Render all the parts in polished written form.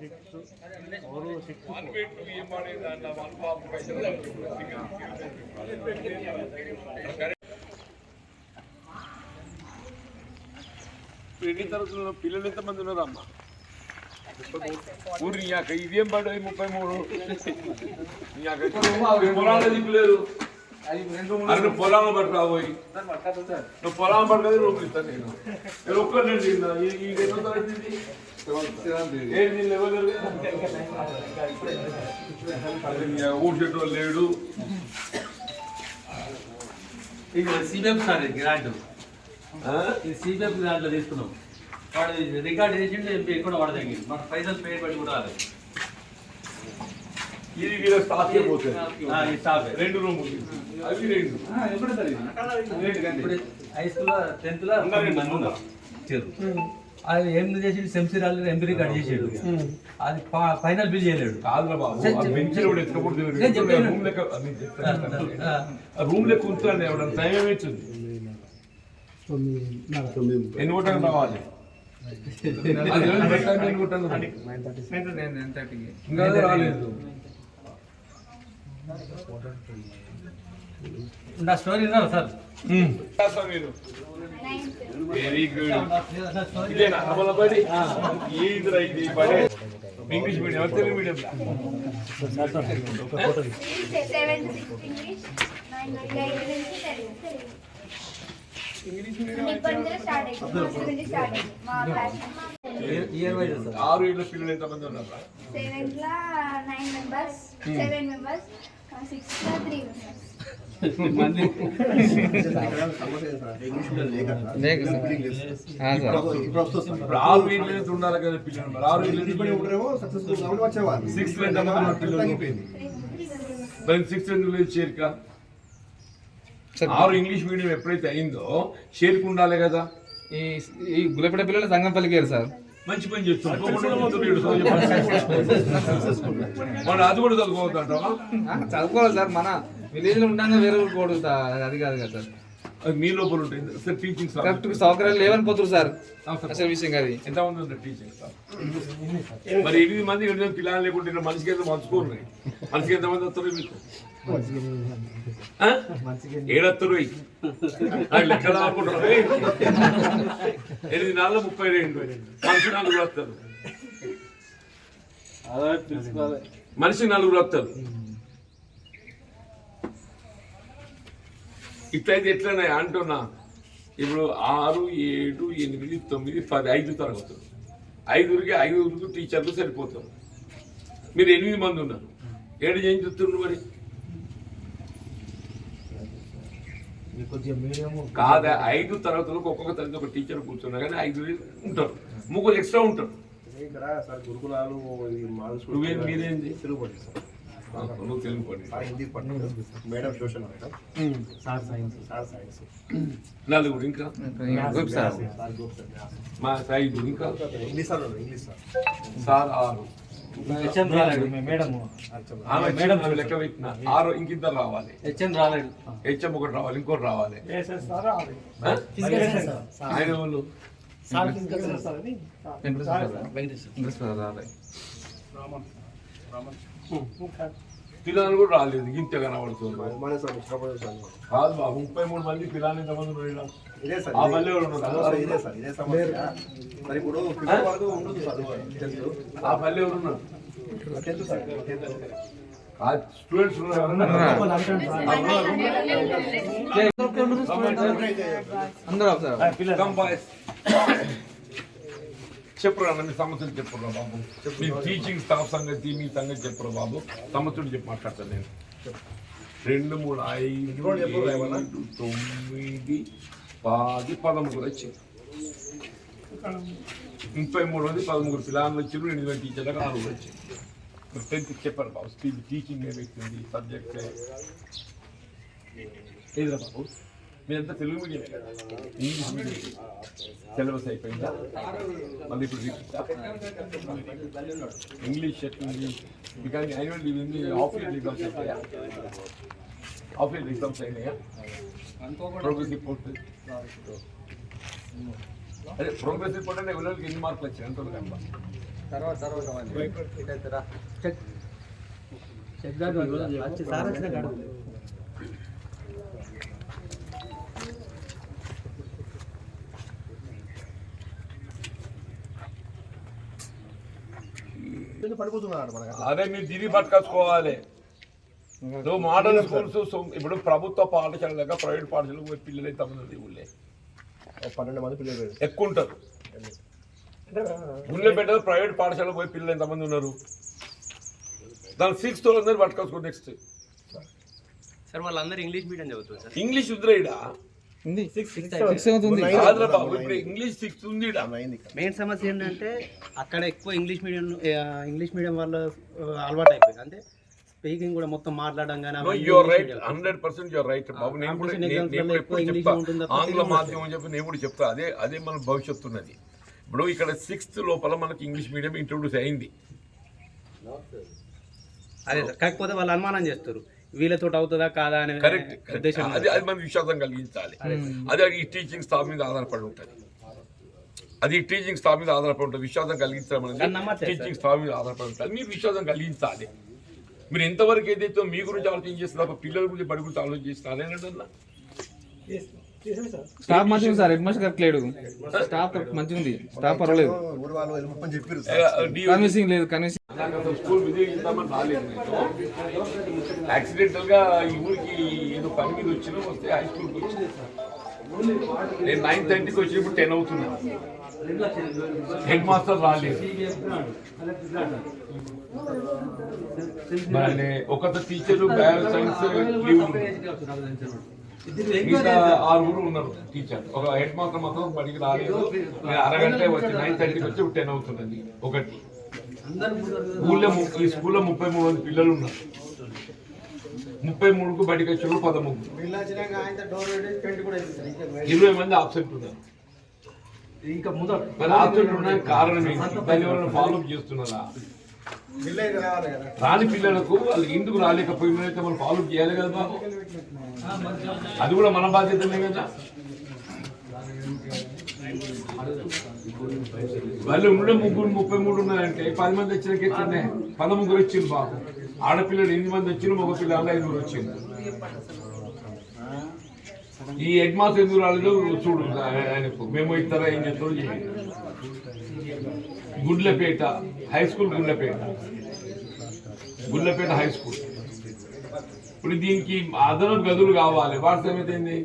ఎన్ని తరగతుల్లో పిల్లలు ఎంతమంది ఉన్నారా అమ్మ? ఊరి ఇదేం పడ్డాయి 33 పొలాలు దిక్కులేరు. అన్ని పొలాలు పట్టురా పోయి నువ్వు పొలాలు పట్టుకొని రూపులు ఇస్తాను నేను ఒక్కరిని ఊడ్చేటో లేడు. సిబిఎఫ్ సార్ గ్రాంట్ సిబిఎఫ్ గ్రాంట్లో తీసుకున్నాం. వాడు రికార్డ్ చేసిండు ఎంపీ కూడా వాడు తగ్గింది. మన పైసలు పేరు పెట్టి కూడా రాలేదు. ఇది వీళ్ళ స్టాఫ్ పోతుంది. రెండు రూములు అవి రెండు హై స్కూల్ 10th లో అది ఏం చేసి సెంసీ రాలేదు, ఎంపీ రికార్డ్ చేసాడు. అది ఫైనల్ బిల్ చేయలేడు. రూమ్ లెక్క ఉంచుతాను ఎవడన్నా టైం ఏమిచ్చింది. ఎన్ని కొట్టాను రావాలి ఇంకా రాలేదు. నా స్టోరీ విన్నారా sir? Very good. English medium Telugu medium ఆరు ఏళ్ళ పిల్లలు ఎంతమంది ఉన్నారు? 6 ఏళ్ళు ఉండాలి కదా పిల్లలు. 6 ఏళ్ళు 6 ఎందుకు చేరిక? 6 ఇంగ్లీష్ మీడియం ఎప్పుడైతే అయిందో చేరిక ఉండాలి కదా. ఈ గులపేట పిల్లలు సంఘం పలికారు సార్. మంచి పని చేస్తున్నాడు. అది కూడా చదువుకోవద్దంటావా? చదువుకోవాలి సార్. మన విలేజ్ లో ఉండగా వేరే ఊరికి కొడుతా అది కాదు కదా సార్. అది మీ లోపల ఉంటుంది సార్. టీచింగ్ కరెక్ట్ సౌకర్యాలు లేవని పోతున్నారు సార్. అసలు విషయం అది ఎంతమంది ఉంది టీచింగ్ సార్? మరి 8 మంది పిల్లలు లేకుంటే మనిషికి ఎంత మంచుకోరు. మనిషికి ఎంతమంది వస్తారు మీకు? 7 వస్తారు. లెక్క అనుకుంటారు. 8 నాలుగు 32 మనిషి 4 వస్తారు. మనిషి 4 వస్తారు. ఇట్లయితే ఎట్లనే అంటున్నా. ఇప్పుడు 6, 7, 8, 9, 10 5 తరగతులు. 5 టీచర్లు సరిపోతారు. మీరు 8 మంది ఉన్నారు. 7 ఏం చెప్తున్నారు మరి? కాదా 5 తరగతులకు ఒక్కొక్క తరగతి ఒక టీచర్ కూర్చున్నా కానీ 5 ఉంటారు. 3 ఎక్స్ట్రా ఉంటారు. మీరేంది? నువ్వు తెలుగు పడి నలుగురు ఇంకా మా 5 ఇంకా సార్ 6 లెక్క పెట్టిన 6 ఇంకిద్దరు రావాలి. HM ఒకటి రావాలి, ఇంకోటి రావాలి. ఆయన వాళ్ళు పిల్లలు కూడా రాలేదు. ఇంత కనబడుతుంది. కాదు బాబు 33 మంది పిల్లలు ఎంతమంది ఉన్నారు? ఆ పల్లె ఆ పల్లె ఎవరు ఉన్నారు? స్టూడెంట్స్ చెప్పురా. మీ సమస్యలు చెప్పురా బాబు. మీ టీచింగ్ స్టాఫ్ సంగతి, మీ సంగతి చెప్పురా బాబు. సమస్యలు చెప్పి మాట్లాడతాను నేను. 2, 3, 5, 7, 9, 10, 13 వచ్చాయి. 33 మంది 13 పిల్లలు వచ్చారు. 8 టీచర్లకు 6 వచ్చాయి. 10th చెప్పారు బాబు. స్పీచ్ టీచింగ్ ఏమైతుంది? సబ్జెక్ట్ ఏదిరా బాబు? మీరంతా Telugu medium, English medium syllabus అయిపోయిందా? మళ్ళీ ఇప్పుడు ఇంగ్లీష్ చెప్తుంది. Because annual half year exams అయిపోయా? హాఫ్ ఇయర్ ఎగ్జామ్స్ అయినాయా? ప్రోగ్రెస్ రిపోర్ట్ అదే ప్రోగ్రెస్ రిపోర్ట్ అంటే ఎవరికి ఎన్ని మార్కులు వచ్చాయి? ఎంతో అదే మీరు తిరిగి పట్టుకొచ్చుకోవాలి. మోడల్ స్కూల్స్ ఇప్పుడు ప్రభుత్వ పాఠశాల దగ్గర ప్రైవేట్ పాఠశాలకు పోయి పిల్లలు ఎంతమంది ఊళ్ళే 12 మంది పిల్లలు ఎక్కువ ఉంటారు. ఊళ్ళో పెట్టారు ప్రైవేట్ పాఠశాలకు పోయి పిల్లలు ఎంతమంది ఉన్నారు? దాని 6th వాళ్ళందరూ పట్టుకొచ్చుకో. నెక్స్ట్ సార్ వాళ్ళందరూ ఇంగ్లీష్ మీడియం చదువుతారు సార్. ఇంగ్లీష్ ఉద్రేడా ఉంది ఇప్పుడు ఇంగ్లీష్ 6th ఉంది. మెయిన్ సమస్య ఏంటంటే అక్కడ ఎక్కువ ఇంగ్లీష్ మీడియం వాళ్ళు అలవాటు అయిపోయింది. అంటే స్పీకింగ్ కూడా మొత్తం మాట్లాడడం కానీ యువర్ రైట్, 100% యువర్ రైట్ బాబు. నేను కూడా ఎప్పుడు చెప్తా ఆంగ్ల మాధ్యమం అని చెప్పి నేను కూడా చెప్తా. అదే మన భవిష్యత్తు ఉన్నది. ఇప్పుడు ఇక్కడ 6th లోపల మనకి ఇంగ్లీష్ మీడియం ఇంట్రొడ్యూస్ అయింది. అదే సార్, కాకపోతే వాళ్ళు అనుమానం చేస్తారు వీళ్ళతో అవుతుందా కాదా అనే కరెక్ట్. ఉద్దేశం. అది మన విశ్వాసం కలిగించాలి. అది ఈ టీచింగ్ స్టాఫ్ మీద ఆధారపడి ఉంటుంది. విశ్వాసం కలిగించడం అనేది టీచింగ్ స్టాఫ్ మీద ఆధారపడి ఉంటుంది. మీరు విశ్వాసం కలిగించాలి. మీరు ఎంతవరకు ఏదైతే మీ గురించి ఆలోచన చేస్తున్నారు, పిల్లల గురించి బడి గురించి ఆలోచన చేస్తున్నారు ఏంటన్నా? స్టాఫ్ మంచిగా సార్, హెడ్ మాస్టర్ కరెక్ట్ లేడు. స్టాఫ్ మంచిగా ఉంది, స్టాఫ్ పర్వాలేదు. కన్విన్సింగ్ లేదు, కన్విన్సింగ్. స్కూల్ విజిట్ చేద్దామని రాలేదు. యాక్సిడెంటల్ గా ఈ ఊరికి ఏదో పని మీద వస్తే హై స్కూల్కి వచ్చి నేను 9:30కి వచ్చినప్పుడు 10 అవుతున్నా. హెడ్ మాస్టర్ రాలేదు. ఒక టీచర్ బయో సైన్స్ లీవ్, ఇంకా 6 ఉన్నారు టీచర్. ఒక హెడ్ మాస్టర్ మాత్రం బడికి రాలేదు. నేను అరగంట వచ్చి 9:30కి వచ్చి 10 అవుతున్నది. ఒకటి ఊళ్ళో ఈ స్కూల్లో 33 మంది పిల్లలు ఉన్నారు. 33కు బడికి వచ్చి 13, 20 మంది ఆబ్సెంట్ ఉన్నారు. మరి ఆబ్సెంట్ ఉండడానికి కారణం ఏంటి? దాన్ని ఎవరైనా ఫాలోఅప్ చేస్తున్నారా? రాని పిల్లలకు వాళ్ళు ఎందుకు రాలేకపోయినైతే మనం ఫాలోఅప్ చేయాలి కదా బాబు. అది కూడా మన బాధ్యతనే కదా. వాళ్ళు ఉండే 33 ఉన్నారంటే 10 మంది వచ్చినాక ఎట్లున్నాయి? 13 వచ్చింది బాబు. ఆడపిల్లలు 8 మంది వచ్చింది, మగ పిల్లలు 5 వచ్చింది. ఈ హెడ్ మాస్టర్ ఎందుకు రాలేదు చూడు. ఆయనకు మేము ఇతర ఏం చేస్తాం. గుండ్లపేట హై స్కూల్, గుండ్లపేట హై స్కూల్. ఇప్పుడు దీనికి అదనపు గదులు కావాలి. వాటి సమేత ఏంది?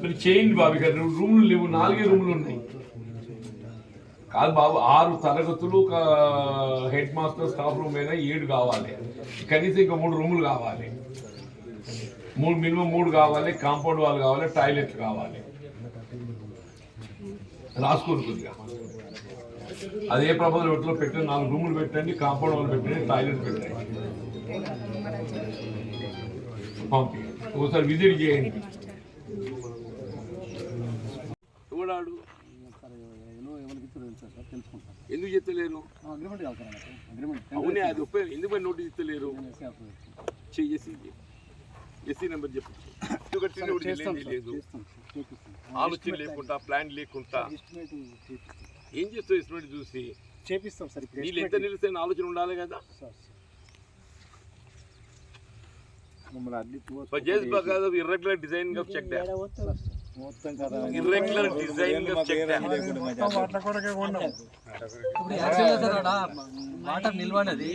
మీరు చేయండి బాబు. ఇక్కడ రూమ్లు లేవు, 4 రూమ్లు ఉన్నాయి. కాదు బాబు, 6 తరగతులు, ఒక హెడ్ మాస్టర్ స్టాఫ్ రూమ్ అయినా 7 కావాలి. కనీసం ఇంకా 3 రూములు కావాలి. మినిమం 3 కావాలి. కాంపౌండ్ వాల్ కావాలి, టాయిలెట్ కావాలి. రాసుకోండి కొద్దిగా. అదే ప్రపోజల్ పెట్టండి. 4 రూములు పెట్టండి, కాంపౌండ్ వాల్ పెట్టండి, టాయిలెట్ పెట్టండి. పంపి ఒకసారి విజిట్ చేయండి. ఎవడాడు ఎందుకు చెప్తలేరు? అవునే, అది ఎందుకు నోటీస్ ఇస్తలేరు? ఎస్సీ నెంబర్ చెప్పు. లేదు, ఆలోచన లేకుండా, ప్లాన్ లేకుండా ఏం చేస్తావు? ఎస్టిమేట్ చూసి చేపిస్తాం సార్. వీళ్ళు ఎంత నిలిస్తే ఆలోచన ఉండాలి కదా. ఇర్రెగ్యులర్ డిజైన్ చెక్ వాటర్ నిల్వనేది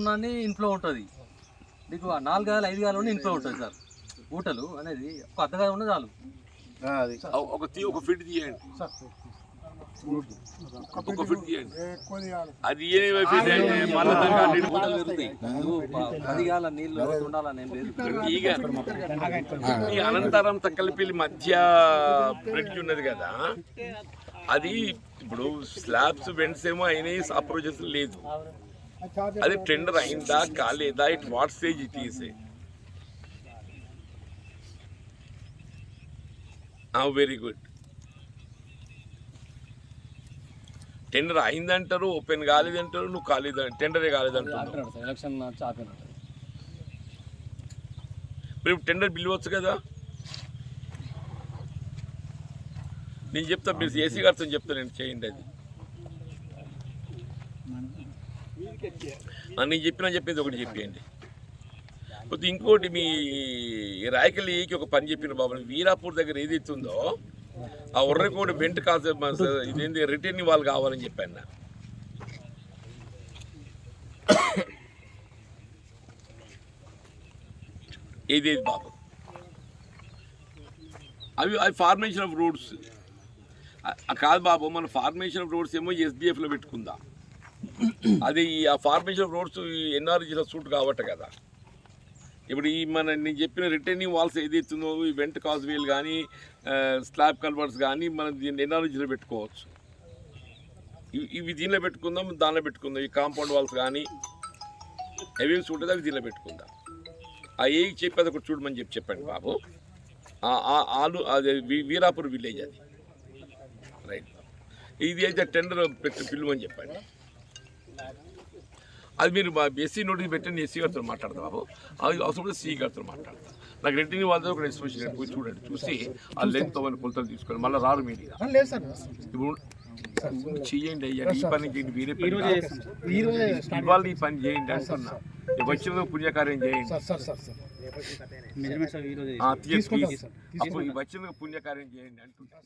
ఉన్నది ఇంట్లో ఉంటుంది. మీకు 4 గాలు 5 గాలు ఇంట్లో ఉంటుంది సార్. ఊటలు అనేది ఒక అర్ధగా ఉన్న చాలు. ఒక ఫిట్ తీయండి, ఒక ఫిట్ తీయండి. అది ఈ అనంతరం తక్కలపల్లి మధ్య బ్రిడ్జ్ ఉన్నది కదా, అది ఇప్పుడు స్లాబ్స్ వెంట్స్ ఏమో అయినాయి, అప్రోచెస్ లేదు. అది టెండర్ అయిందా కాలేదా? It what stage it is? Very good. Tender అయిందంటారు, ఓపెన్ కాలేదంటారు, నువ్వు కాలేదు, టెండరే కాలేదంటారు. ఇప్పుడు టెండర్ పిలవచ్చు కదా. నేను చెప్తా, మీరు ఏసీ గారితో చెప్తా, నేను చేయండి అది. నేను చెప్పింది ఒకటి చెప్పేయండి. కొద్ది ఇంకోటి మీ రాయకల్లికి ఒక పని చెప్పిన బాబు, వీరాపూర్ దగ్గర ఏదైతే ఉందో ఆ ఉర్రకోడి వెంట కాదు ఇదేంటి రిటర్నింగ్ వాళ్ళు కావాలని చెప్పాను నా. ఏదేది బాబు అవి ఫార్మేషన్ ఆఫ్ రోడ్స్ కాదు బాబు, మన ఫార్మేషన్ ఆఫ్ రోడ్స్ ఏమో ఎస్డిఎఫ్లో పెట్టుకుందాం. అది ఆ ఫార్మేషన్ ఆఫ్ రోడ్స్ ఎన్ఆర్జీలో సూట్ కాబట్టి కదా. ఇప్పుడు ఈ నేను చెప్పిన రిటర్నింగ్ వాల్స్ ఏదైతుందో ఈ వెంట కాజ్వేలు కానీ స్లాబ్ కల్వర్ట్స్ కానీ మనం దీన్ని ఎన్ఆర్జీలో పెట్టుకోవచ్చు. ఇవి దీనిలో పెట్టుకుందాం, దానిలో పెట్టుకుందాం. ఈ కాంపౌండ్ వాల్స్ కానీ అవి సూట్ అయితే అవి దీనిలో పెట్టుకుందాం. ఆ ఏ చెప్పేది ఒకటి చూడమని చెప్పండి బాబు. అదే వీరాపూర్ విలేజ్ అది, రైట్. ఇది అయితే టెండర్ పిలువని చెప్పండి. అది మీరు ఎస్సీ నోటీస్ పెట్టండి, ఎస్సీ గారితో మాట్లాడతాం బాబు. అది అవసరం సిఈ గారితో మాట్లాడతాం. నాకు రిటర్నింగ్ వాళ్ళతో ఒక ఎక్స్ప్రెషన్ పోయి చూడండి, చూసి ఆ లెంత్ అవన్నీ కొలతలు తీసుకోండి. మళ్ళీ రారు మీరు ఇప్పుడు చెయ్యండి అయ్యా, ఈ పని చేయండి, వేరే పని ఇవాళ ఈ పని చేయండి అంటున్నా. వచ్చిన పుణ్యకార్యం చేయండి, వచ్చిన పుణ్యకార్యం చేయండి అంటున్నా.